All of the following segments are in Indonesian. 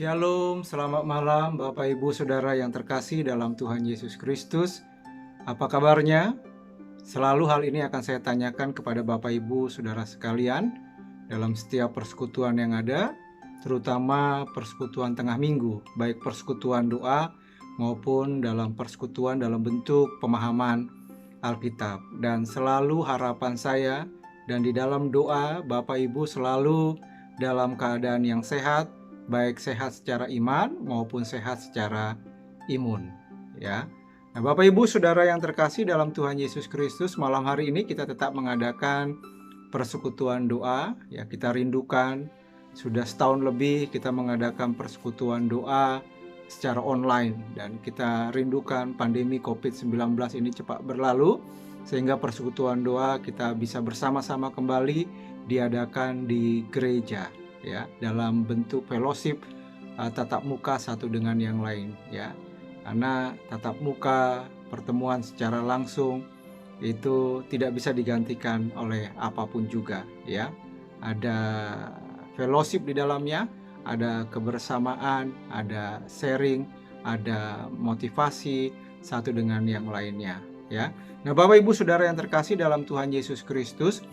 Shalom, selamat malam Bapak Ibu Saudara yang terkasih dalam Tuhan Yesus Kristus. Apa kabarnya? Selalu hal ini akan saya tanyakan kepada Bapak Ibu Saudara sekalian dalam setiap persekutuan yang ada, terutama persekutuan tengah minggu, baik persekutuan doa maupun dalam persekutuan dalam bentuk pemahaman Alkitab. Dan selalu harapan saya dan di dalam doa Bapak Ibu selalu dalam keadaan yang sehat, baik sehat secara iman maupun sehat secara imun, ya. Nah, Bapak Ibu Saudara yang terkasih dalam Tuhan Yesus Kristus, malam hari ini kita tetap mengadakan persekutuan doa, ya. Kita rindukan sudah setahun lebih kita mengadakan persekutuan doa secara online dan kita rindukan pandemi COVID-19 ini cepat berlalu sehingga persekutuan doa kita bisa bersama-sama kembali diadakan di gereja, ya, dalam bentuk fellowship tatap muka satu dengan yang lain, ya. Karena tatap muka, pertemuan secara langsung itu tidak bisa digantikan oleh apapun juga, ya. Ada fellowship di dalamnya, ada kebersamaan, ada sharing, ada motivasi satu dengan yang lainnya, ya. Nah, Bapak Ibu Saudara yang terkasih dalam Tuhan Yesus Kristus,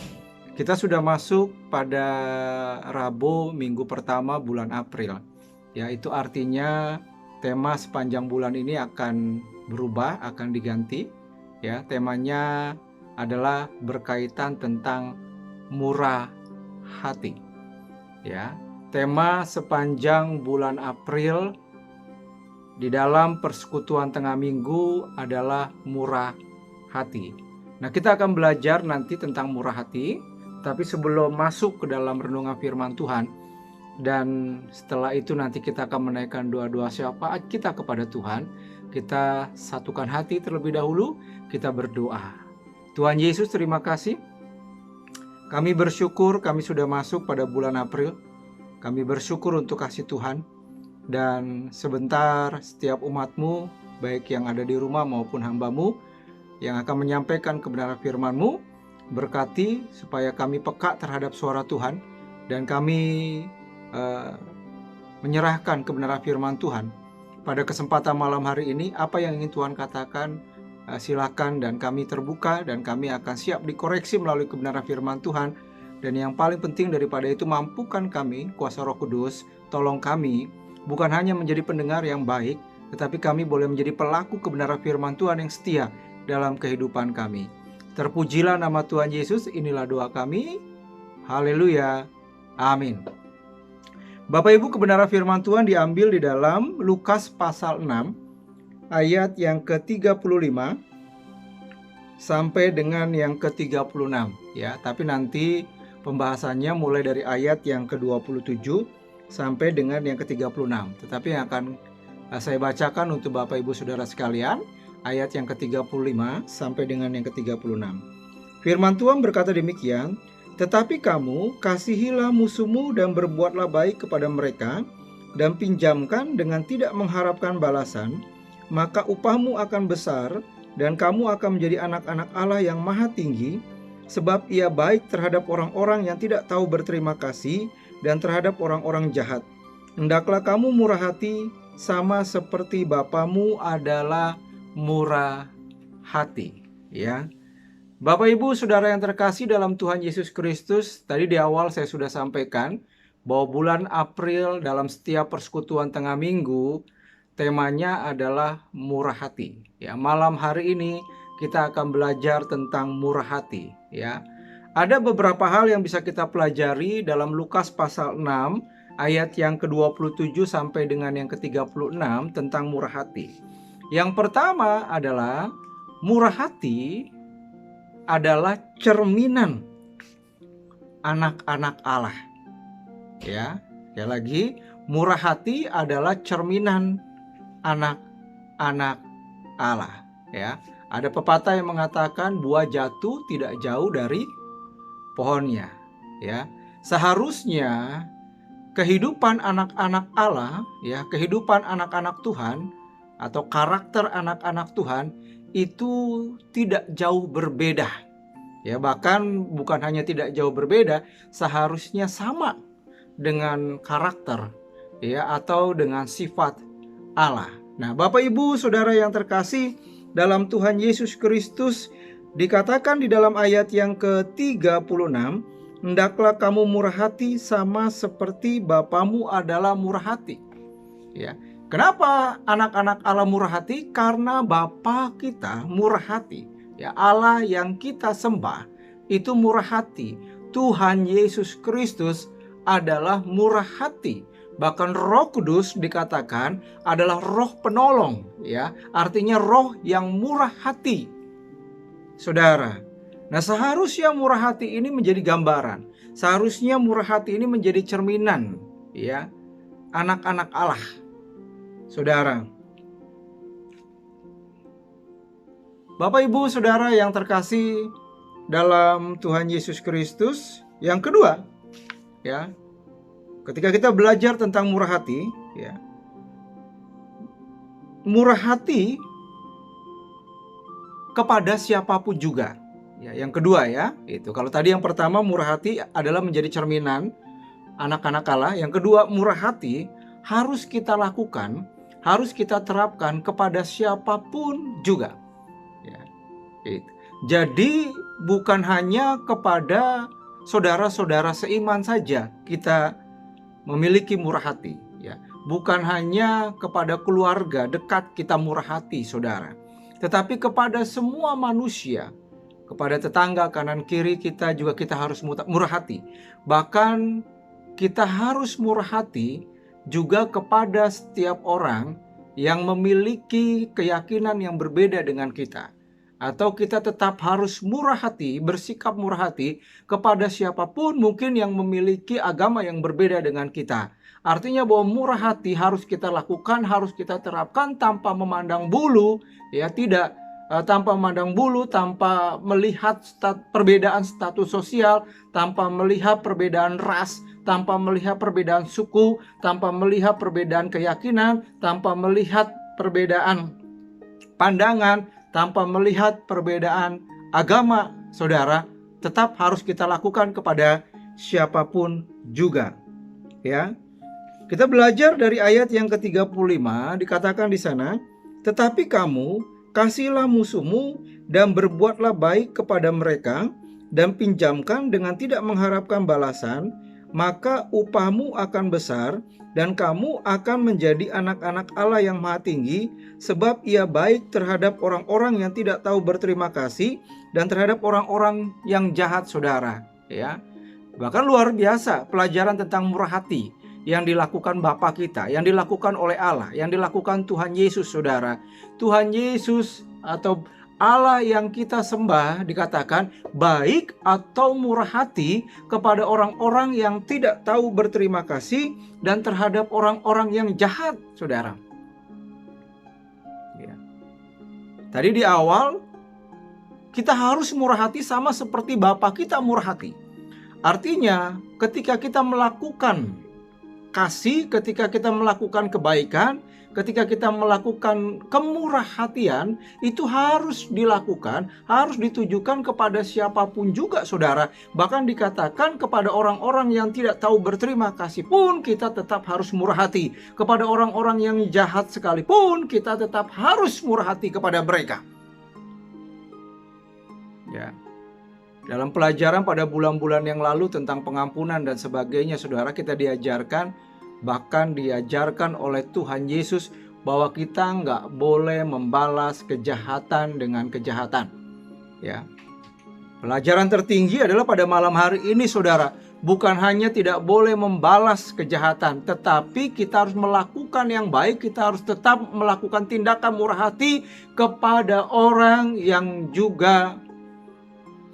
kita sudah masuk pada Rabu minggu pertama bulan April. Ya, itu artinya tema sepanjang bulan ini akan berubah, akan diganti. Ya, temanya adalah berkaitan tentang murah hati. Ya, tema sepanjang bulan April di dalam persekutuan tengah minggu adalah murah hati. Nah, kita akan belajar nanti tentang murah hati. Tapi sebelum masuk ke dalam renungan firman Tuhan, dan setelah itu nanti kita akan menaikkan doa-doa syafaat kita kepada Tuhan, kita satukan hati terlebih dahulu, kita berdoa. Tuhan Yesus, terima kasih. Kami bersyukur kami sudah masuk pada bulan April. Kami bersyukur untuk kasih Tuhan. Dan sebentar setiap umat-Mu, baik yang ada di rumah maupun hamba-Mu, yang akan menyampaikan kebenaran firman-Mu, berkati supaya kami peka terhadap suara Tuhan dan kami menyerahkan kebenaran firman Tuhan. Pada kesempatan malam hari ini, apa yang ingin Tuhan katakan, silakan, dan kami terbuka dan kami akan siap dikoreksi melalui kebenaran firman Tuhan. Dan yang paling penting daripada itu, mampukan kami, kuasa Roh Kudus, tolong kami bukan hanya menjadi pendengar yang baik, tetapi kami boleh menjadi pelaku kebenaran firman Tuhan yang setia dalam kehidupan kami. Terpujilah nama Tuhan Yesus, inilah doa kami. Haleluya. Amin. Bapak Ibu, kebenaran firman Tuhan diambil di dalam Lukas pasal 6, ayat yang ke-35 sampai dengan yang ke-36. Ya, tapi nanti pembahasannya mulai dari ayat yang ke-27 sampai dengan yang ke-36. Tetapi yang akan saya bacakan untuk Bapak Ibu Saudara sekalian, ayat yang ke-35 sampai dengan yang ke-36. Firman Tuhan berkata demikian, "Tetapi kamu kasihilah musuhmu dan berbuatlah baik kepada mereka dan pinjamkan dengan tidak mengharapkan balasan, maka upahmu akan besar dan kamu akan menjadi anak-anak Allah yang maha tinggi, sebab Ia baik terhadap orang-orang yang tidak tahu berterima kasih dan terhadap orang-orang jahat. Hendaklah kamu murah hati sama seperti Bapamu adalah murah hati." Ya, Bapak Ibu Saudara yang terkasih dalam Tuhan Yesus Kristus, tadi di awal saya sudah sampaikan bahwa bulan April dalam setiap persekutuan tengah minggu temanya adalah murah hati. Ya, malam hari ini kita akan belajar tentang murah hati. Ya, ada beberapa hal yang bisa kita pelajari dalam Lukas pasal 6 ayat yang ke-27 sampai dengan yang ke-36 tentang murah hati. Yang pertama adalah murah hati adalah cerminan anak-anak Allah. Ya, sekali lagi, murah hati adalah cerminan anak-anak Allah. Ya, ada pepatah yang mengatakan buah jatuh tidak jauh dari pohonnya. Ya, seharusnya kehidupan anak-anak Allah, ya, kehidupan anak-anak Tuhan atau karakter anak-anak Tuhan itu tidak jauh berbeda. Ya, bahkan bukan hanya tidak jauh berbeda, seharusnya sama dengan karakter ya, atau dengan sifat Allah. Nah, Bapak Ibu Saudara yang terkasih dalam Tuhan Yesus Kristus, dikatakan di dalam ayat yang ke-36, hendaklah kamu murah hati sama seperti Bapamu adalah murah hati. Ya. Kenapa anak-anak Allah murah hati? Karena Bapa kita murah hati. Ya, Allah yang kita sembah itu murah hati. Tuhan Yesus Kristus adalah murah hati. Bahkan Roh Kudus dikatakan adalah roh penolong, ya. Artinya roh yang murah hati. Saudara, nah seharusnya murah hati ini menjadi gambaran. Seharusnya murah hati ini menjadi cerminan, ya, anak-anak Allah. Saudara, Bapak Ibu Saudara yang terkasih dalam Tuhan Yesus Kristus, yang kedua, ya, ketika kita belajar tentang murah hati, ya, murah hati kepada siapapun juga. Ya, yang kedua, ya, itu. Kalau tadi yang pertama murah hati adalah menjadi cerminan anak-anak Allah. Yang kedua, murah hati harus kita lakukan, harus kita terapkan kepada siapapun juga. Ya, itu. Jadi bukan hanya kepada saudara-saudara seiman saja kita memiliki murah hati. Ya, bukan hanya kepada keluarga dekat kita murah hati, saudara. Tetapi kepada semua manusia, kepada tetangga kanan kiri kita juga kita harus murah hati. Bahkan kita harus murah hati juga kepada setiap orang yang memiliki keyakinan yang berbeda dengan kita. Atau kita tetap harus murah hati, bersikap murah hati kepada siapapun mungkin yang memiliki agama yang berbeda dengan kita. Artinya bahwa murah hati harus kita lakukan, harus kita terapkan tanpa memandang bulu, ya, tidak tanpa memandang bulu, tanpa melihat perbedaan status sosial, tanpa melihat perbedaan ras, tanpa melihat perbedaan suku, tanpa melihat perbedaan keyakinan, tanpa melihat perbedaan pandangan, tanpa melihat perbedaan agama, saudara, tetap harus kita lakukan kepada siapapun juga. Ya. Kita belajar dari ayat yang ke-35, dikatakan di sana, tetapi kamu kasihlah musuhmu dan berbuatlah baik kepada mereka dan pinjamkan dengan tidak mengharapkan balasan, maka upahmu akan besar dan kamu akan menjadi anak-anak Allah yang Maha Tinggi, sebab Ia baik terhadap orang-orang yang tidak tahu berterima kasih dan terhadap orang-orang yang jahat, saudara. Ya, bahkan luar biasa pelajaran tentang murah hati yang dilakukan Bapa kita, yang dilakukan oleh Allah, yang dilakukan Tuhan Yesus, saudara. Tuhan Yesus atau Allah yang kita sembah dikatakan baik atau murah hati kepada orang-orang yang tidak tahu berterima kasih dan terhadap orang-orang yang jahat, saudara. Ya. Tadi di awal kita harus murah hati sama seperti Bapa kita murah hati. Artinya ketika kita melakukan kasih, ketika kita melakukan kebaikan, ketika kita melakukan kemurah hatian, itu harus dilakukan, harus ditujukan kepada siapapun juga, saudara. Bahkan dikatakan kepada orang-orang yang tidak tahu berterima kasih pun kita tetap harus murah hati. Kepada orang-orang yang jahat sekalipun kita tetap harus murah hati kepada mereka. Ya. Dalam pelajaran pada bulan-bulan yang lalu tentang pengampunan dan sebagainya, saudara, kita diajarkan, bahkan diajarkan oleh Tuhan Yesus bahwa kita nggak boleh membalas kejahatan dengan kejahatan. Ya, pelajaran tertinggi adalah pada malam hari ini, saudara, bukan hanya tidak boleh membalas kejahatan, tetapi kita harus melakukan yang baik. Kita harus tetap melakukan tindakan murah hati kepada orang yang juga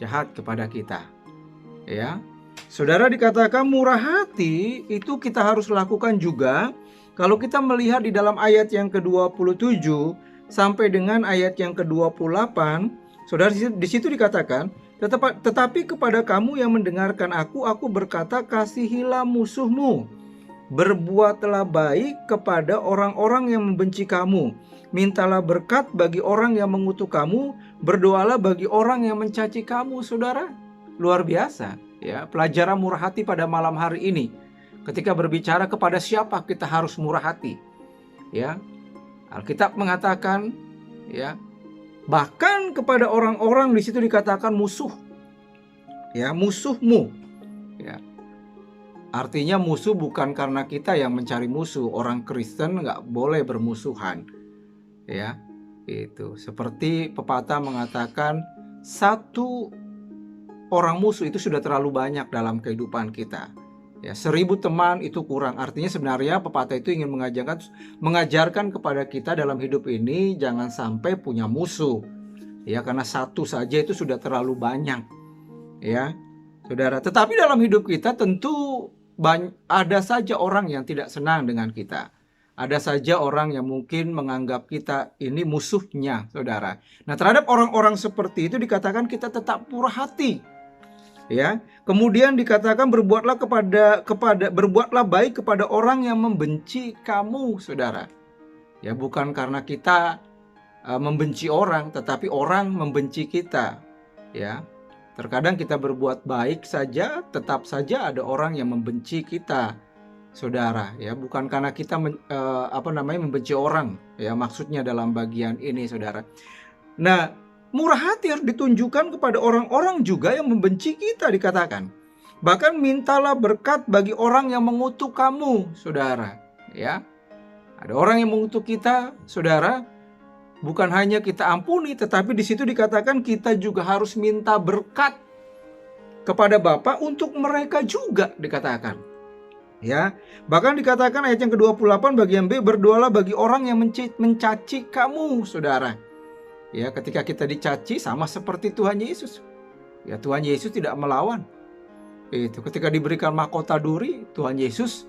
jahat kepada kita. Ya, saudara, dikatakan murah hati itu kita harus lakukan juga. Kalau kita melihat di dalam ayat yang ke-27 sampai dengan ayat yang ke-28, saudara, di situ dikatakan, tetapi kepada kamu yang mendengarkan aku berkata, kasihilah musuhmu, berbuatlah baik kepada orang-orang yang membenci kamu, mintalah berkat bagi orang yang mengutuk kamu, berdoalah bagi orang yang mencaci kamu. Saudara, luar biasa, ya, pelajaran murah hati pada malam hari ini. Ketika berbicara kepada siapa kita harus murah hati, ya. Alkitab mengatakan, ya, bahkan kepada orang-orang di situ dikatakan musuh, ya, musuhmu, ya. Artinya musuh bukan karena kita yang mencari musuh. Orang Kristen nggak boleh bermusuhan, ya. Itu seperti pepatah mengatakan, satu orang musuh itu sudah terlalu banyak dalam kehidupan kita. Ya, 1000 teman itu kurang. Artinya sebenarnya pepatah itu ingin mengajarkan kepada kita dalam hidup ini jangan sampai punya musuh. Ya, karena satu saja itu sudah terlalu banyak. Ya, Saudara. Tetapi dalam hidup kita tentu ada saja orang yang tidak senang dengan kita. Ada saja orang yang mungkin menganggap kita ini musuhnya, Saudara. Nah, terhadap orang-orang seperti itu dikatakan kita tetap murah hati. Ya, kemudian dikatakan berbuatlah baik kepada orang yang membenci kamu, Saudara. Ya, bukan karena kita membenci orang, tetapi orang membenci kita. Ya, terkadang kita berbuat baik saja, tetap saja ada orang yang membenci kita, Saudara. Ya, bukan karena kita membenci orang. Ya, maksudnya dalam bagian ini, Saudara. Nah, murah hati harus ditunjukkan kepada orang-orang juga yang membenci kita, dikatakan. Bahkan mintalah berkat bagi orang yang mengutuk kamu, Saudara. Ya, ada orang yang mengutuk kita, Saudara. Bukan hanya kita ampuni, tetapi di situ dikatakan kita juga harus minta berkat kepada Bapa untuk mereka juga, dikatakan. Ya, bahkan dikatakan ayat yang ke-28 bagian B, berdoalah bagi orang yang mencaci kamu, Saudara. Ya, ketika kita dicaci sama seperti Tuhan Yesus. Ya, Tuhan Yesus tidak melawan. Itu ketika diberikan mahkota duri, Tuhan Yesus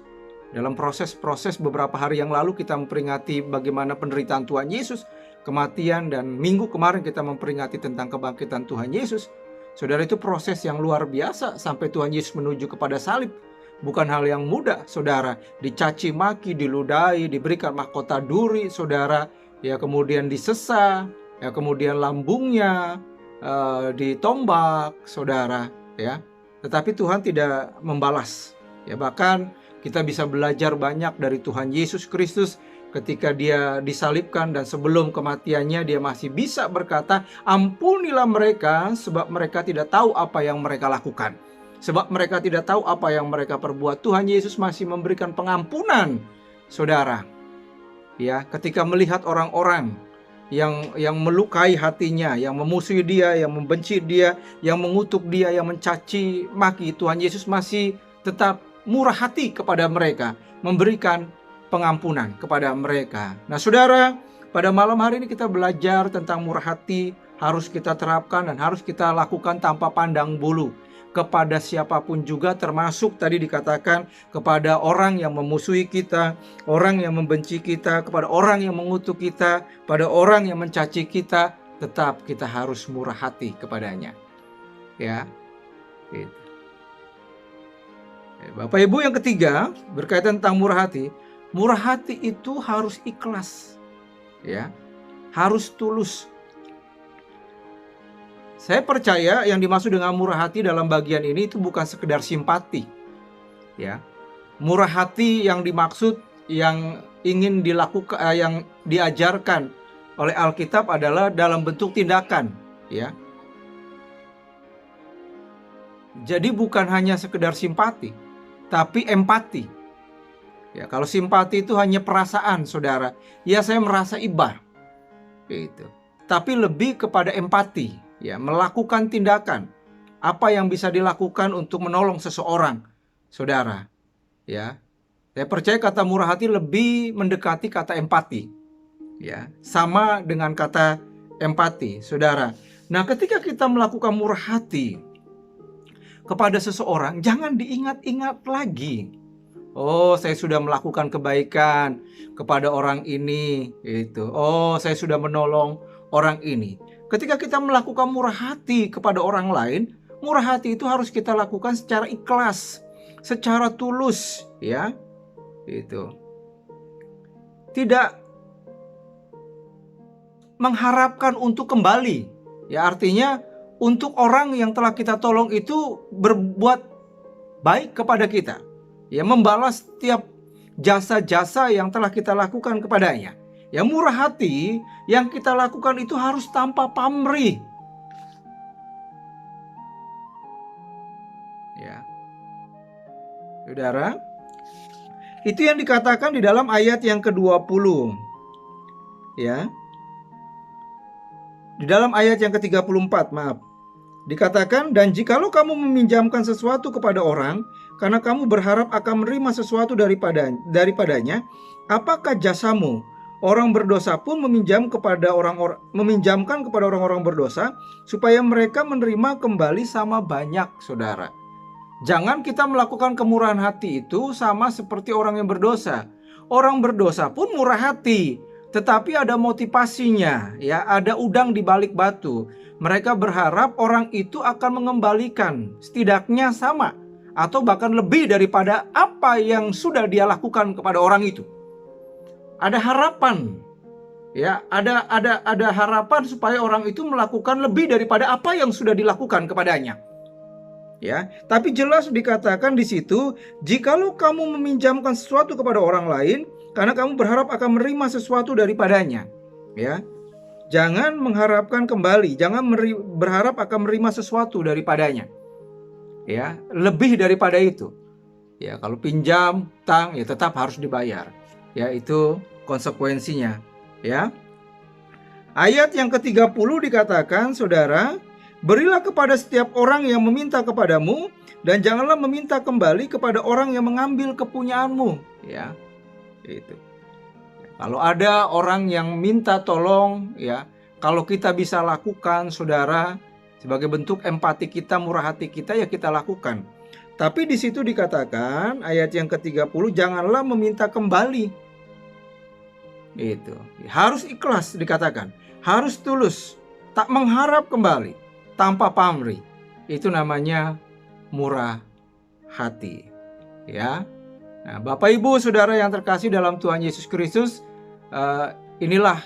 dalam proses beberapa hari yang lalu kita memperingati bagaimana penderitaan Tuhan Yesus, kematian, dan minggu kemarin kita memperingati tentang kebangkitan Tuhan Yesus. Saudara, itu proses yang luar biasa sampai Tuhan Yesus menuju kepada salib. Bukan hal yang mudah, Saudara. Dicaci maki, diludahi, diberikan mahkota duri, Saudara. Ya, kemudian disesa. Ya, kemudian lambungnya ditombak, Saudara, ya. Tetapi Tuhan tidak membalas. Ya, bahkan kita bisa belajar banyak dari Tuhan Yesus Kristus ketika dia disalibkan dan sebelum kematiannya dia masih bisa berkata, ampunilah mereka sebab mereka tidak tahu apa yang mereka lakukan. Sebab mereka tidak tahu apa yang mereka perbuat. Tuhan Yesus masih memberikan pengampunan, Saudara. Ya, ketika melihat orang-orang yang melukai hatinya, yang memusuhi dia, yang membenci dia, yang mengutuk dia, yang mencaci maki, Tuhan Yesus masih tetap murah hati kepada mereka, memberikan pengampunan kepada mereka. Nah, Saudara, pada malam hari ini kita belajar tentang murah hati, harus kita terapkan dan harus kita lakukan tanpa pandang bulu kepada siapapun juga, termasuk tadi dikatakan kepada orang yang memusuhi kita, orang yang membenci kita, kepada orang yang mengutuk kita, pada orang yang mencaci kita, tetap kita harus murah hati kepadanya. Ya, gitu. Bapak Ibu, yang ketiga berkaitan tentang murah hati. Murah hati itu harus ikhlas, ya, harus tulus. Saya percaya yang dimaksud dengan murah hati dalam bagian ini itu bukan sekedar simpati. Ya. Murah hati yang dimaksud, yang ingin dilakukan, yang diajarkan oleh Alkitab adalah dalam bentuk tindakan, ya. Jadi bukan hanya sekedar simpati, tapi empati. Ya, kalau simpati itu hanya perasaan, Saudara. Ya, saya merasa iba. Gitu. Tapi lebih kepada empati, ya, melakukan tindakan. Apa yang bisa dilakukan untuk menolong seseorang, Saudara. Ya. Saya percaya kata murah hati lebih mendekati kata empati. Ya, sama dengan kata empati, Saudara. Nah, ketika kita melakukan murah hati kepada seseorang, jangan diingat-ingat lagi. Oh, saya sudah melakukan kebaikan kepada orang ini, gitu. Oh, saya sudah menolong orang ini. Ketika kita melakukan murah hati kepada orang lain, murah hati itu harus kita lakukan secara ikhlas, secara tulus, ya. Itu. Tidak mengharapkan untuk kembali. Ya, artinya untuk orang yang telah kita tolong itu berbuat baik kepada kita. Ya, membalas setiap jasa-jasa yang telah kita lakukan kepadanya. Ya, murah hati yang kita lakukan itu harus tanpa pamrih. Ya. Saudara, itu yang dikatakan di dalam ayat yang ke-20. Ya. Di dalam ayat yang ke-34, maaf. Dikatakan, dan jikalau kamu meminjamkan sesuatu kepada orang, karena kamu berharap akan menerima sesuatu daripadanya, apakah jasamu? Orang berdosa pun meminjamkan kepada orang-orang berdosa, supaya mereka menerima kembali sama banyak, saudara. Jangan kita melakukan kemurahan hati itu sama seperti orang yang berdosa. Orang berdosa pun murah hati, tetapi ada motivasinya, ya, ada udang di balik batu. Mereka berharap orang itu akan mengembalikan setidaknya sama atau bahkan lebih daripada apa yang sudah dia lakukan kepada orang itu. Ada harapan, ya, ada harapan supaya orang itu melakukan lebih daripada apa yang sudah dilakukan kepadanya. Ya, tapi jelas dikatakan di situ, jikalau kamu meminjamkan sesuatu kepada orang lain, karena kamu berharap akan menerima sesuatu daripadanya, ya. Jangan mengharapkan kembali, jangan berharap akan menerima sesuatu daripadanya. Ya, lebih daripada itu. Ya, kalau pinjam, utang, ya tetap harus dibayar. Ya, itu konsekuensinya, ya. Ayat yang ke-30 dikatakan, saudara, berilah kepada setiap orang yang meminta kepadamu, dan janganlah meminta kembali kepada orang yang mengambil kepunyaanmu. Ya, itu. Kalau ada orang yang minta tolong, ya, kalau kita bisa lakukan, saudara, sebagai bentuk empati kita, murah hati kita, ya kita lakukan. Tapi di situ dikatakan, ayat yang ke-30, janganlah meminta kembali. Itu. Harus ikhlas dikatakan. Harus tulus. Tak mengharap kembali. Tanpa pamrih. Itu namanya murah hati. Ya. Nah, Bapak Ibu Saudara yang terkasih dalam Tuhan Yesus Kristus, inilah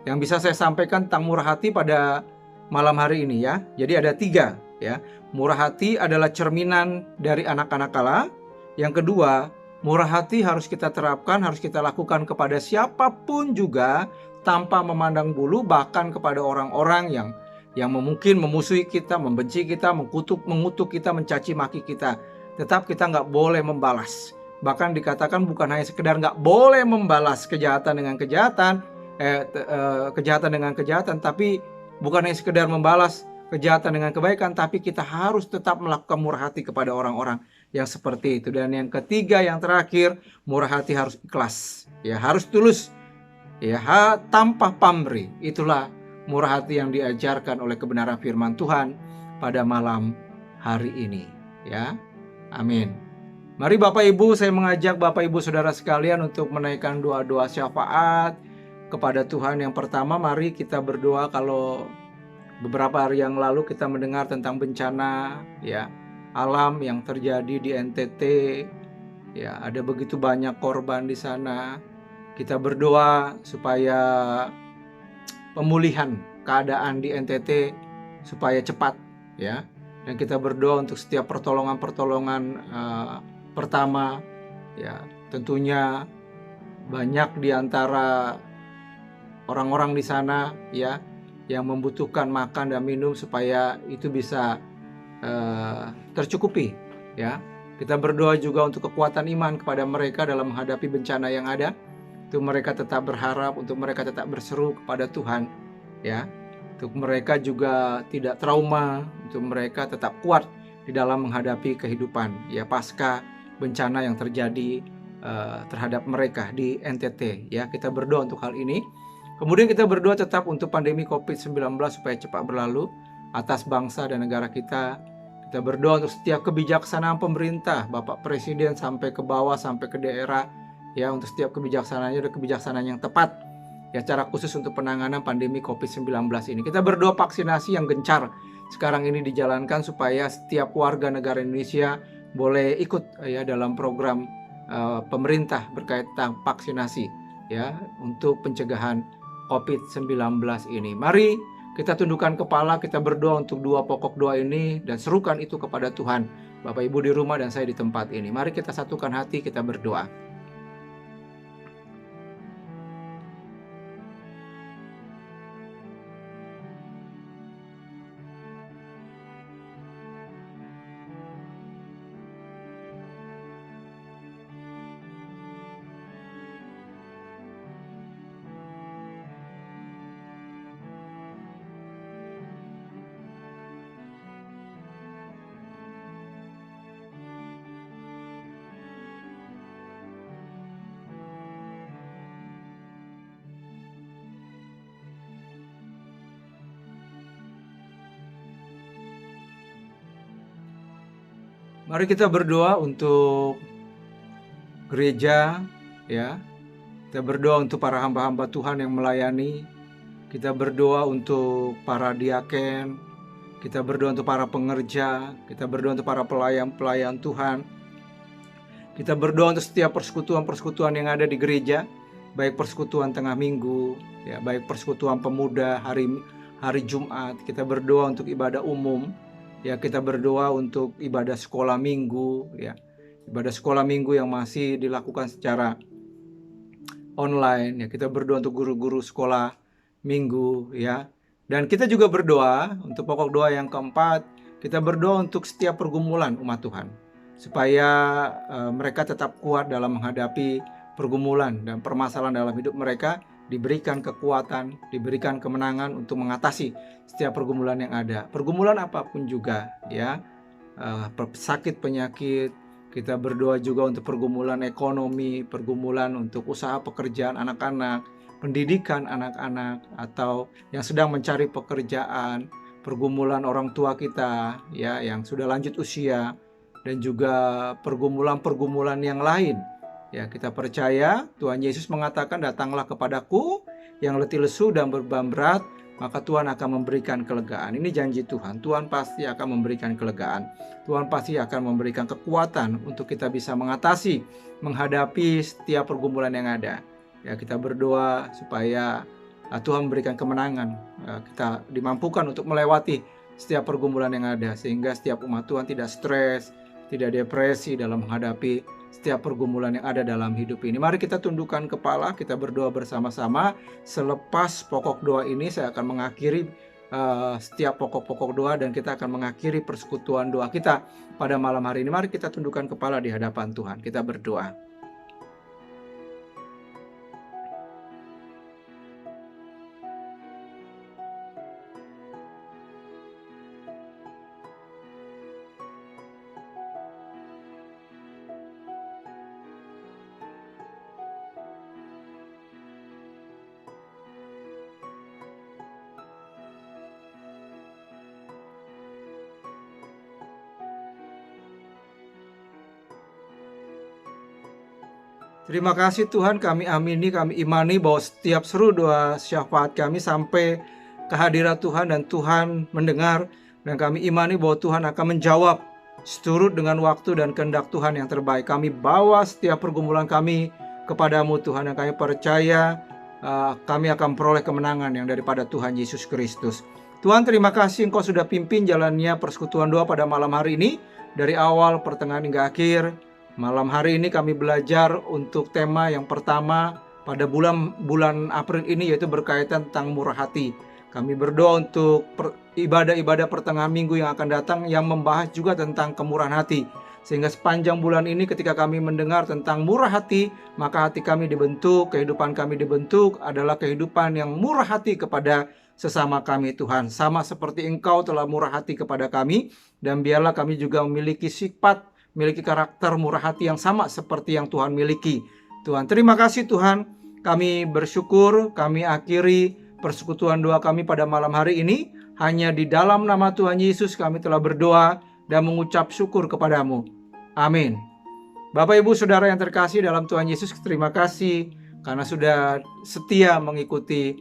yang bisa saya sampaikan tentang murah hati pada malam hari ini, ya. Jadi ada 3, ya. Murah hati adalah cerminan dari anak-anak Allah. Yang kedua, murah hati harus kita terapkan, harus kita lakukan kepada siapapun juga tanpa memandang bulu, bahkan kepada orang-orang yang mungkin memusuhi kita, membenci kita, mengutuk kita, mencaci maki kita. Tetap kita nggak boleh membalas. Bahkan dikatakan bukan hanya sekedar nggak boleh membalas kejahatan dengan kejahatan, tapi bukan hanya sekedar membalas kejahatan dengan kebaikan, tapi kita harus tetap melakukan murah hati kepada orang-orang yang seperti itu. Dan yang ketiga, yang terakhir, murah hati harus ikhlas, ya, harus tulus, ya, tanpa pamrih. Itulah murah hati yang diajarkan oleh kebenaran firman Tuhan pada malam hari ini, ya. Amin. Mari Bapak Ibu, saya mengajak Bapak Ibu Saudara sekalian untuk menaikkan doa-doa syafaat kepada Tuhan. Yang pertama, mari kita berdoa. Kalau beberapa hari yang lalu kita mendengar tentang bencana, ya, alam yang terjadi di NTT, ya, ada begitu banyak korban di sana. Kita berdoa supaya pemulihan keadaan di NTT supaya cepat, ya. Dan kita berdoa untuk setiap pertolongan pertama, ya, tentunya banyak di antara orang-orang di sana, ya, yang membutuhkan makan dan minum supaya itu bisa tercukupi, ya. Kita berdoa juga untuk kekuatan iman kepada mereka dalam menghadapi bencana yang ada. Untuk mereka tetap berharap, untuk mereka tetap berseru kepada Tuhan, ya. Untuk mereka juga tidak trauma, untuk mereka tetap kuat di dalam menghadapi kehidupan, ya, pasca bencana yang terjadi terhadap mereka di NTT, ya. Kita berdoa untuk hal ini. Kemudian kita berdoa tetap untuk pandemi COVID-19 supaya cepat berlalu atas bangsa dan negara kita. Kita berdoa untuk setiap kebijaksanaan pemerintah, Bapak Presiden sampai ke bawah, sampai ke daerah, ya, untuk setiap kebijaksanaannya ada kebijaksanaan yang tepat, ya, secara khusus untuk penanganan pandemi COVID-19 ini. Kita berdoa vaksinasi yang gencar sekarang ini dijalankan supaya setiap warga negara Indonesia boleh ikut, ya, dalam program pemerintah berkaitan vaksinasi, ya, untuk pencegahan COVID-19 ini. Mari kita tundukkan kepala, kita berdoa untuk 2 pokok doa ini dan serukan itu kepada Tuhan. Bapak Ibu di rumah dan saya di tempat ini. Mari kita satukan hati, kita berdoa. Mari kita berdoa untuk gereja, ya. Kita berdoa untuk para hamba-hamba Tuhan yang melayani. Kita berdoa untuk para diaken. Kita berdoa untuk para pengerja. Kita berdoa untuk para pelayan-pelayan Tuhan. Kita berdoa untuk setiap persekutuan-persekutuan yang ada di gereja, baik persekutuan tengah minggu, ya, baik persekutuan pemuda hari Jumat. Kita berdoa untuk ibadah umum. Ya, kita berdoa untuk ibadah sekolah minggu, ya. Ibadah sekolah minggu yang masih dilakukan secara online, ya. Kita berdoa untuk guru-guru sekolah minggu, ya. Dan kita juga berdoa untuk pokok doa yang keempat, kita berdoa untuk setiap pergumulan umat Tuhan, supaya mereka tetap kuat dalam menghadapi pergumulan dan permasalahan dalam hidup mereka, diberikan kekuatan, diberikan kemenangan untuk mengatasi setiap pergumulan yang ada. Pergumulan apapun juga, ya, sakit, penyakit. Kita berdoa juga untuk pergumulan ekonomi, pergumulan untuk usaha pekerjaan anak-anak, pendidikan anak-anak, atau yang sedang mencari pekerjaan, pergumulan orang tua kita, ya, yang sudah lanjut usia, dan juga pergumulan-pergumulan yang lain. Ya, kita percaya Tuhan Yesus mengatakan, "Datanglah kepadaku yang letih lesu dan beban berat, maka Tuhan akan memberikan kelegaan." Ini janji Tuhan. Tuhan pasti akan memberikan kelegaan. Tuhan pasti akan memberikan kekuatan untuk kita bisa menghadapi setiap pergumulan yang ada. Ya, kita berdoa supaya Tuhan memberikan kemenangan. Kita dimampukan untuk melewati setiap pergumulan yang ada, sehingga setiap umat Tuhan tidak stres, tidak depresi dalam menghadapi setiap pergumulan yang ada dalam hidup ini. Mari kita tundukkan kepala, kita berdoa bersama-sama. Selepas pokok doa ini, saya akan mengakhiri setiap pokok-pokok doa, dan kita akan mengakhiri persekutuan doa kita pada malam hari ini. Mari kita tundukkan kepala di hadapan Tuhan, kita berdoa. Terima kasih Tuhan, kami amini, kami imani bahwa setiap seru doa syafaat kami sampai kehadiran Tuhan, dan Tuhan mendengar, dan kami imani bahwa Tuhan akan menjawab seturut dengan waktu dan kehendak Tuhan yang terbaik. Kami bawa setiap pergumulan kami kepadamu Tuhan, dan kami percaya kami akan peroleh kemenangan yang daripada Tuhan Yesus Kristus. Tuhan, terima kasih Engkau sudah pimpin jalannya persekutuan doa pada malam hari ini, dari awal, pertengahan hingga akhir. Malam hari ini kami belajar untuk tema yang pertama pada bulan April ini, yaitu berkaitan tentang murah hati. Kami berdoa untuk ibadah-ibadah pertengahan minggu yang akan datang yang membahas juga tentang kemurahan hati. Sehingga sepanjang bulan ini ketika kami mendengar tentang murah hati, maka hati kami dibentuk, kehidupan kami dibentuk adalah kehidupan yang murah hati kepada sesama kami Tuhan. Sama seperti Engkau telah murah hati kepada kami, dan biarlah kami juga memiliki karakter murah hati yang sama seperti yang Tuhan miliki. Tuhan, terima kasih Tuhan. Kami bersyukur, kami akhiri persekutuan doa kami pada malam hari ini. Hanya di dalam nama Tuhan Yesus kami telah berdoa dan mengucap syukur kepadamu. Amin. Bapak Ibu Saudara yang terkasih dalam Tuhan Yesus, terima kasih karena sudah setia mengikuti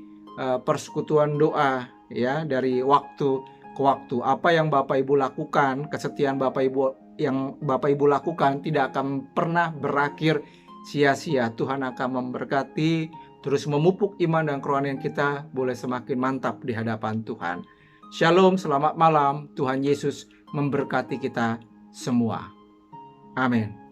persekutuan doa, ya, dari waktu ke waktu. Apa yang Bapak Ibu lakukan, kesetiaan Bapak Ibu yang Bapak Ibu lakukan tidak akan pernah berakhir sia-sia. Tuhan akan memberkati, terus memupuk iman dan kerohanian kita boleh semakin mantap di hadapan Tuhan. Shalom, selamat malam. Tuhan Yesus memberkati kita. semua. Amin.